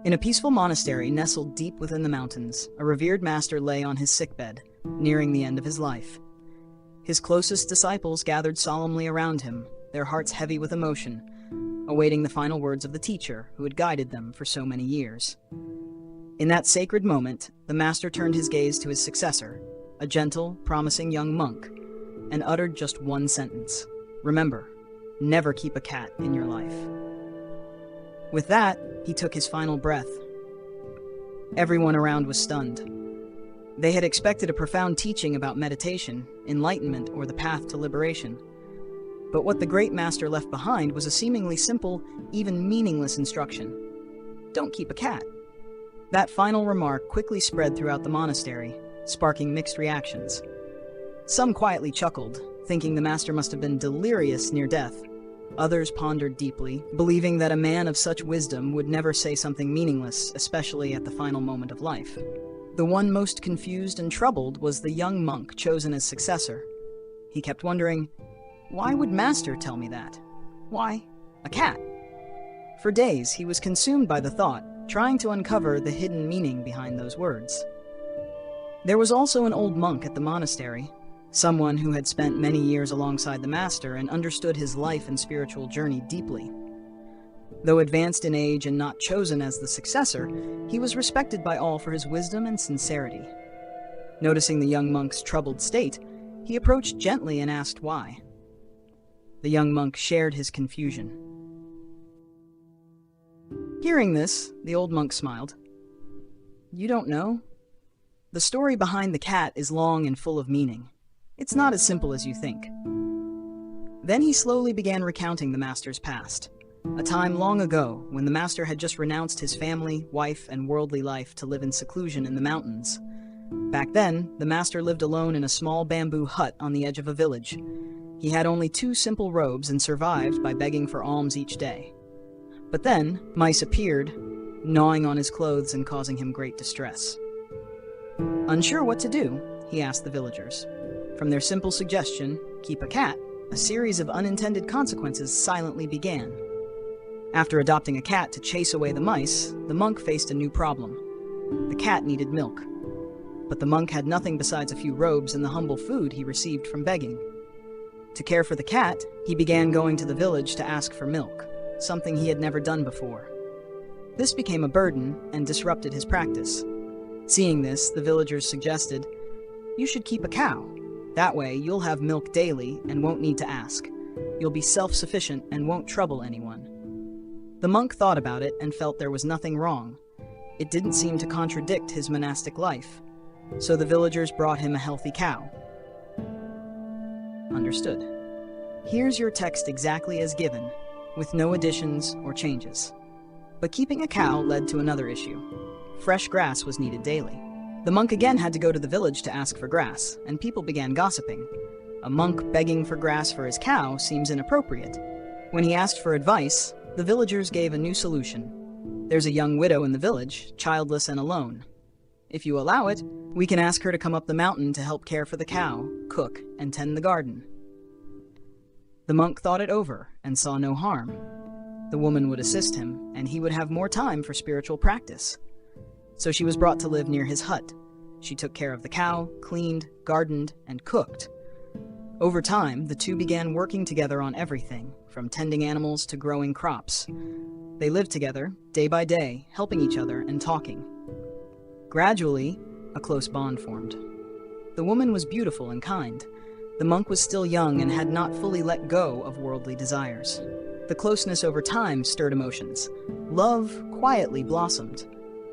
In a peaceful monastery nestled deep within the mountains, a revered master lay on his sickbed, nearing the end of his life. His closest disciples gathered solemnly around him, their hearts heavy with emotion, awaiting the final words of the teacher who had guided them for so many years. In that sacred moment, the master turned his gaze to his successor, a gentle, promising young monk, and uttered just one sentence: "Remember, never keep a cat in your life." With that, he took his final breath. Everyone around was stunned. They had expected a profound teaching about meditation, enlightenment, or the path to liberation. But what the great master left behind was a seemingly simple, even meaningless instruction: don't keep a cat. That final remark quickly spread throughout the monastery, sparking mixed reactions. Some quietly chuckled, thinking the master must have been delirious near death. Others pondered deeply, believing that a man of such wisdom would never say something meaningless, especially at the final moment of life. The one most confused and troubled was the young monk chosen as successor. He kept wondering, why would Master tell me that? Why a cat? For days, he was consumed by the thought, trying to uncover the hidden meaning behind those words. There was also an old monk at the monastery, someone who had spent many years alongside the master and understood his life and spiritual journey deeply. Though advanced in age and not chosen as the successor, he was respected by all for his wisdom and sincerity. Noticing the young monk's troubled state, he approached gently and asked why. The young monk shared his confusion. Hearing this, the old monk smiled. "You don't know? The story behind the cat is long and full of meaning. It's not as simple as you think." Then he slowly began recounting the master's past. A time long ago, when the master had just renounced his family, wife, and worldly life to live in seclusion in the mountains. Back then, the master lived alone in a small bamboo hut on the edge of a village. He had only 2 simple robes and survived by begging for alms each day. But then, mice appeared, gnawing on his clothes and causing him great distress. Unsure what to do, he asked the villagers. From their simple suggestion, "keep a cat," a series of unintended consequences silently began. After adopting a cat to chase away the mice, the monk faced a new problem. The cat needed milk. But the monk had nothing besides a few robes and the humble food he received from begging. To care for the cat, he began going to the village to ask for milk, something he had never done before. This became a burden and disrupted his practice. Seeing this, the villagers suggested, "You should keep a cow. That way, you'll have milk daily and won't need to ask. You'll be self-sufficient and won't trouble anyone." The monk thought about it and felt there was nothing wrong. It didn't seem to contradict his monastic life. So the villagers brought him a healthy cow. Understood. Here's your text exactly as given, with no additions or changes. But keeping a cow led to another issue. Fresh grass was needed daily. The monk again had to go to the village to ask for grass, and people began gossiping. A monk begging for grass for his cow seems inappropriate. When he asked for advice, the villagers gave a new solution. "There's a young widow in the village, childless and alone. If you allow it, we can ask her to come up the mountain to help care for the cow, cook, and tend the garden." The monk thought it over and saw no harm. The woman would assist him, and he would have more time for spiritual practice. So she was brought to live near his hut. She took care of the cow, cleaned, gardened, and cooked. Over time, the two began working together on everything, from tending animals to growing crops. They lived together, day by day, helping each other and talking. Gradually, a close bond formed. The woman was beautiful and kind. The monk was still young and had not fully let go of worldly desires. The closeness over time stirred emotions. Love quietly blossomed,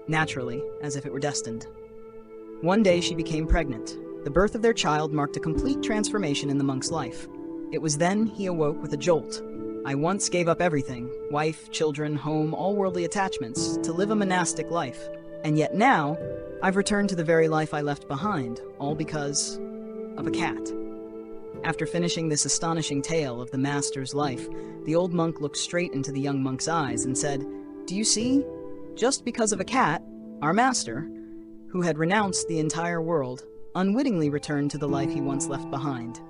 naturally, as if it were destined. One day she became pregnant. The birth of their child marked a complete transformation in the monk's life. It was then he awoke with a jolt. "I once gave up everything, wife, children, home, all worldly attachments, to live a monastic life. And yet now, I've returned to the very life I left behind, all because of a cat." After finishing this astonishing tale of the master's life, the old monk looked straight into the young monk's eyes and said, "Do you see? Just because of a cat, our master, who had renounced the entire world, unwittingly returned to the life he once left behind."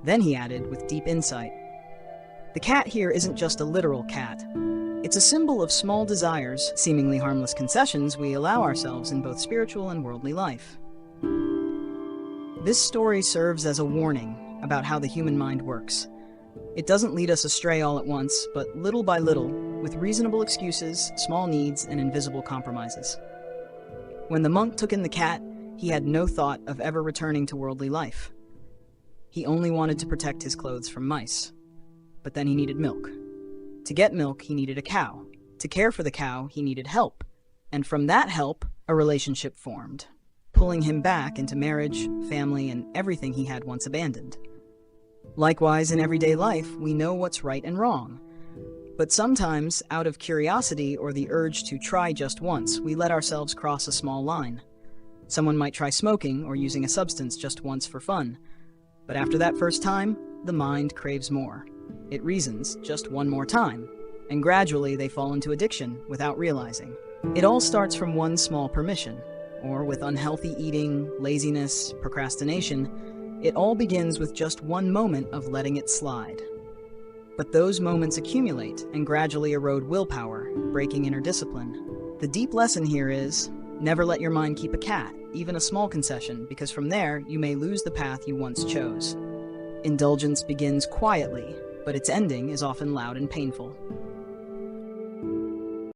Then he added with deep insight, "The cat here isn't just a literal cat. It's a symbol of small desires, seemingly harmless concessions we allow ourselves in both spiritual and worldly life. This story serves as a warning about how the human mind works. It doesn't lead us astray all at once, but little by little, with reasonable excuses, small needs, and invisible compromises. When the monk took in the cat, he had no thought of ever returning to worldly life. He only wanted to protect his clothes from mice. But then he needed milk. To get milk, he needed a cow. To care for the cow, he needed help. And from that help, a relationship formed, pulling him back into marriage, family, and everything he had once abandoned. Likewise, in everyday life, we know what's right and wrong. But sometimes, out of curiosity or the urge to try just once, we let ourselves cross a small line. Someone might try smoking or using a substance just once for fun. But after that first time, the mind craves more. It reasons just one more time, and gradually they fall into addiction without realizing. It all starts from one small permission, or with unhealthy eating, laziness, procrastination. It all begins with just one moment of letting it slide. But those moments accumulate and gradually erode willpower, breaking inner discipline. The deep lesson here is, never let your mind keep a cat, even a small concession, because from there you may lose the path you once chose. Indulgence begins quietly, but its ending is often loud and painful.